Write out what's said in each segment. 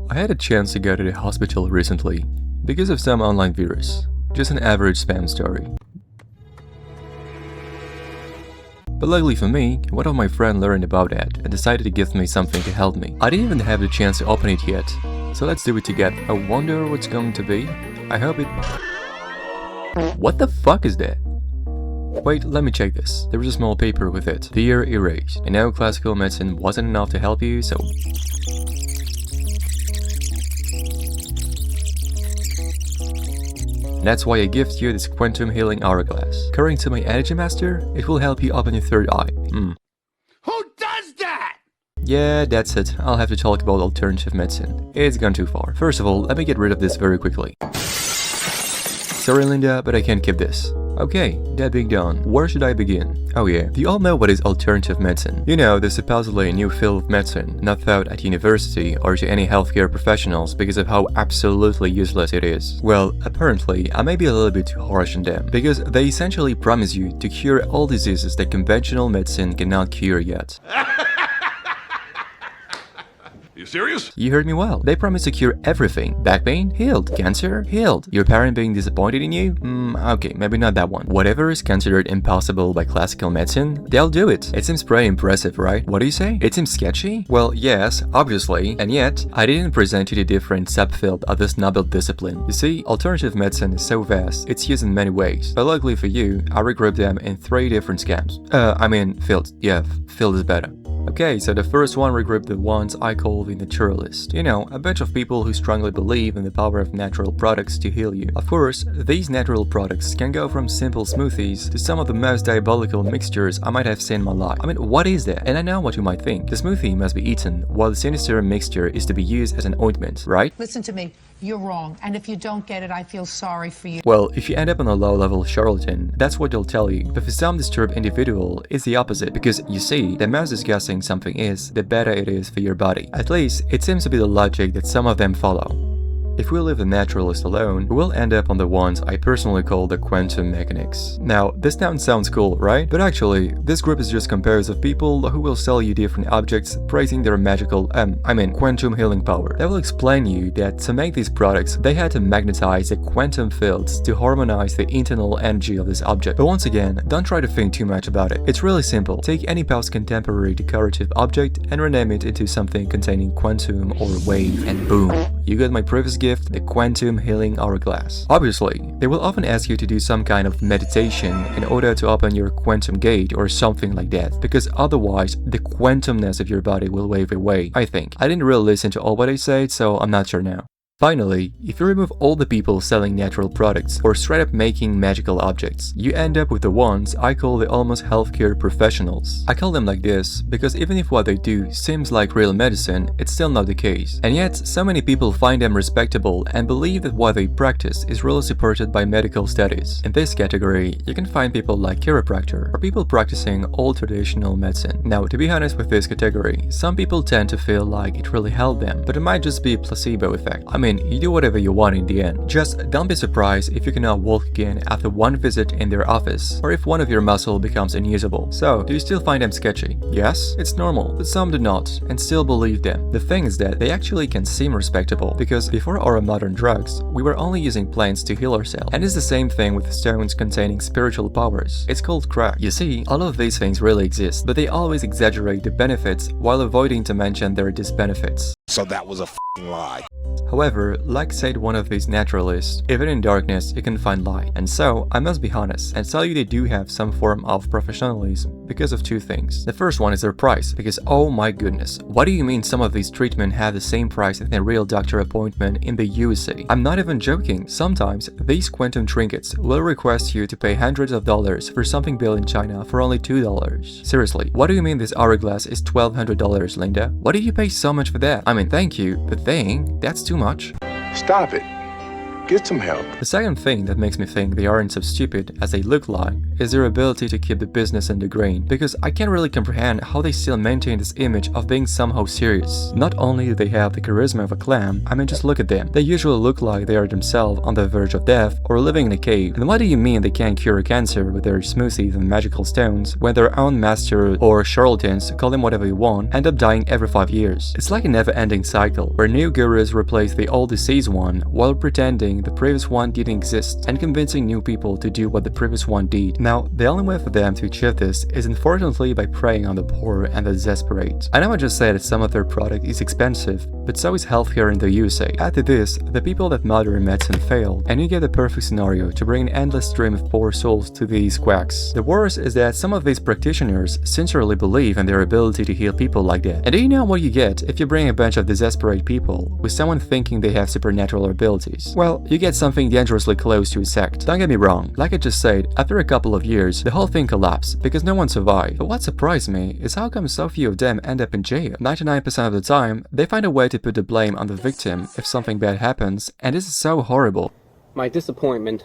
I had a chance to go to the hospital recently because of some online virus. Just an average spam story. But luckily for me, one of my friends learned about that and decided to give me something to help me. I didn't even have the chance to open it yet, so let's do it together. I wonder what's going to be. I hope it... What the fuck is that? Wait, let me check this. There was a small paper with it. Dear Erased. I know classical medicine wasn't enough to help you, so... That's why I gift you this quantum healing hourglass. According to my energy master, it will help you open your third eye. Who does that? Yeah, that's it. I'll have to talk about alternative medicine. It's gone too far. First of all, let me get rid of this very quickly. Sorry Linda, but I can't keep this. Okay, that being done, where should I begin? Oh yeah, do you all know what is alternative medicine? You know, there's supposedly a new field of medicine, not taught at university or to any healthcare professionals because of how absolutely useless it is. Well, apparently, I may be a little bit too harsh on them, because they essentially promise you to cure all diseases that conventional medicine cannot cure yet. You serious? You heard me well. They promise to cure everything. Back pain? Healed. Cancer? Healed. Your parent being disappointed in you? Okay, maybe not that one. Whatever is considered impossible by classical medicine, they'll do it. It seems pretty impressive, right? What do you say? It seems sketchy? Well, yes, obviously, and yet, I didn't present you the different subfield of this noble discipline. You see, alternative medicine is so vast, it's used in many ways. But luckily for you, I regrouped them in 3 different scams. Fields. Yeah, field is better. Okay, so the first one regrouped the ones I call the naturalist. You know, a bunch of people who strongly believe in the power of natural products to heal you. Of course, these natural products can go from simple smoothies to some of the most diabolical mixtures I might have seen in my life. I mean, what is that? And I know what you might think. The smoothie must be eaten, while the sinister mixture is to be used as an ointment, right? Listen to me. You're wrong, and if you don't get it, I feel sorry for you. Well, if you end up on a low-level charlatan, that's what they'll tell you. But for some disturbed individual, it's the opposite, because you see, the most disgusting something is, the better it is for your body. At least, it seems to be the logic that some of them follow. If we leave the naturalist alone, we will end up on the ones I personally call the quantum mechanics. Now, this sounds cool, right? But actually, this group is just composed of people who will sell you different objects praising their magical, quantum healing power. They will explain you that to make these products, they had to magnetize the quantum fields to harmonize the internal energy of this object. But once again, don't try to think too much about it. It's really simple. Take any post-contemporary decorative object and rename it into something containing quantum or wave, and boom, you got my previous gift, the quantum healing hourglass. Obviously, they will often ask you to do some kind of meditation in order to open your quantum gate or something like that, because otherwise the quantumness of your body will wave away, I think. I didn't really listen to all what they said, so I'm not sure now. Finally, if you remove all the people selling natural products or straight up making magical objects, you end up with the ones I call the almost healthcare professionals. I call them like this because even if what they do seems like real medicine, it's still not the case. And yet, so many people find them respectable and believe that what they practice is really supported by medical studies. In this category, you can find people like chiropractor or people practicing old traditional medicine. Now, to be honest with this category, some people tend to feel like it really helped them, but it might just be a placebo effect. You do whatever you want in the end. Just don't be surprised if you cannot walk again after one visit in their office, or if one of your muscle becomes unusable. So, do you still find them sketchy? Yes, it's normal, but some do not, and still believe them. The thing is that they actually can seem respectable, because before our modern drugs, we were only using plants to heal ourselves. And it's the same thing with stones containing spiritual powers. It's called quacks. You see, all of these things really exist, but they always exaggerate the benefits while avoiding to mention their disbenefits. So that was a f***ing lie. However, like said one of these naturalists, even in darkness you can find light. And so, I must be honest and tell you they do have some form of professionalism because of 2 things. The first one is their price, because oh my goodness, what do you mean some of these treatments have the same price as a real doctor appointment in the USA? I'm not even joking. Sometimes, these quantum trinkets will request you to pay hundreds of dollars for something built in China for only $2. Seriously, what do you mean this hourglass is $1,200, Linda? Why did you pay so much for that? Thank you, but that's too much. Stop it. Get some help. The second thing that makes me think they aren't so stupid as they look like is their ability to keep the business in the green, because I can't really comprehend how they still maintain this image of being somehow serious. Not only do they have the charisma of a clam, I mean, just look at them. They usually look like they are themselves on the verge of death or living in a cave. And what do you mean they can't cure cancer with their smoothies and magical stones when their own master or charlatans, call them whatever you want, end up dying every 5 years? It's like a never-ending cycle where new gurus replace the old deceased one while pretending the previous one didn't exist and convincing new people to do what the previous one did. Now, the only way for them to achieve this is unfortunately by preying on the poor and the desperate. I know I just said that some of their product is expensive, but so is healthcare in the USA. Add to this the people that modern medicine failed, and you get the perfect scenario to bring an endless stream of poor souls to these quacks. The worst is that some of these practitioners sincerely believe in their ability to heal people like that. And do you know what you get if you bring a bunch of desperate people with someone thinking they have supernatural abilities? Well, you get something dangerously close to a sect. Don't get me wrong, like I just said, after a couple of years, the whole thing collapsed because no one survived. But what surprised me is how come so few of them end up in jail. 99% of the time, they find a way to put the blame on the victim if something bad happens, and this is so horrible. My disappointment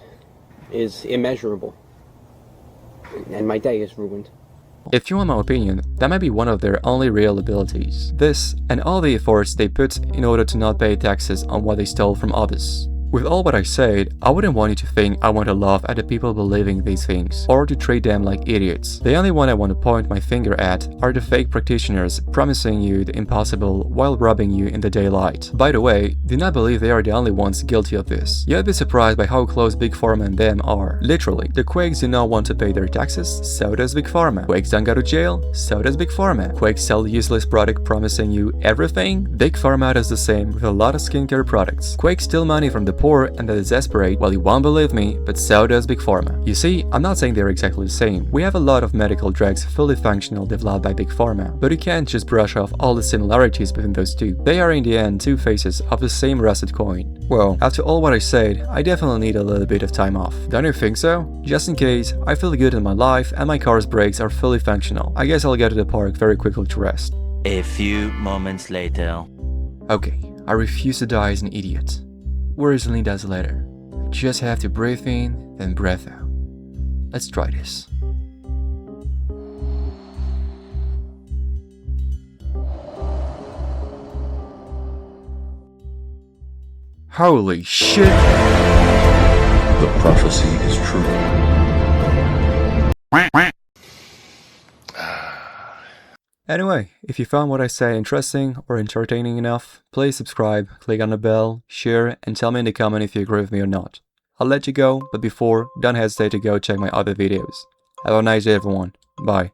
is immeasurable, and my day is ruined. If you want my opinion, that might be one of their only real abilities. This, and all the efforts they put in order to not pay taxes on what they stole from others. With all what I said, I wouldn't want you to think I want to laugh at the people believing these things, or to treat them like idiots. The only one I want to point my finger at are the fake practitioners promising you the impossible while robbing you in the daylight. By the way, do not believe they are the only ones guilty of this. You'd be surprised by how close Big Pharma and them are. Literally, the quakes do not want to pay their taxes, so does Big Pharma. Quakes don't go to jail, so does Big Pharma. Quakes sell useless product promising you everything. Big Pharma does the same with a lot of skincare products. Quakes steal money from the poor and the desperate. Well, you won't believe me, but so does Big Pharma. You see, I'm not saying they're exactly the same. We have a lot of medical drugs fully functional developed by Big Pharma, but you can't just brush off all the similarities between those two. They are in the end two faces of the same rusted coin. Well, after all what I said, I definitely need a little bit of time off. Don't you think so? Just in case, I feel good in my life and my car's brakes are fully functional. I guess I'll go to the park very quickly to rest. A few moments later. Okay, I refuse to die as an idiot. Whereas Linda's letter. Just have to breathe in, then breath out. Let's try this. Holy shit! The prophecy is true. Anyway, if you found what I say interesting or entertaining enough, please subscribe, click on the bell, share, and tell me in the comment if you agree with me or not. I'll let you go, but before, don't hesitate to go check my other videos. Have a nice day everyone. Bye.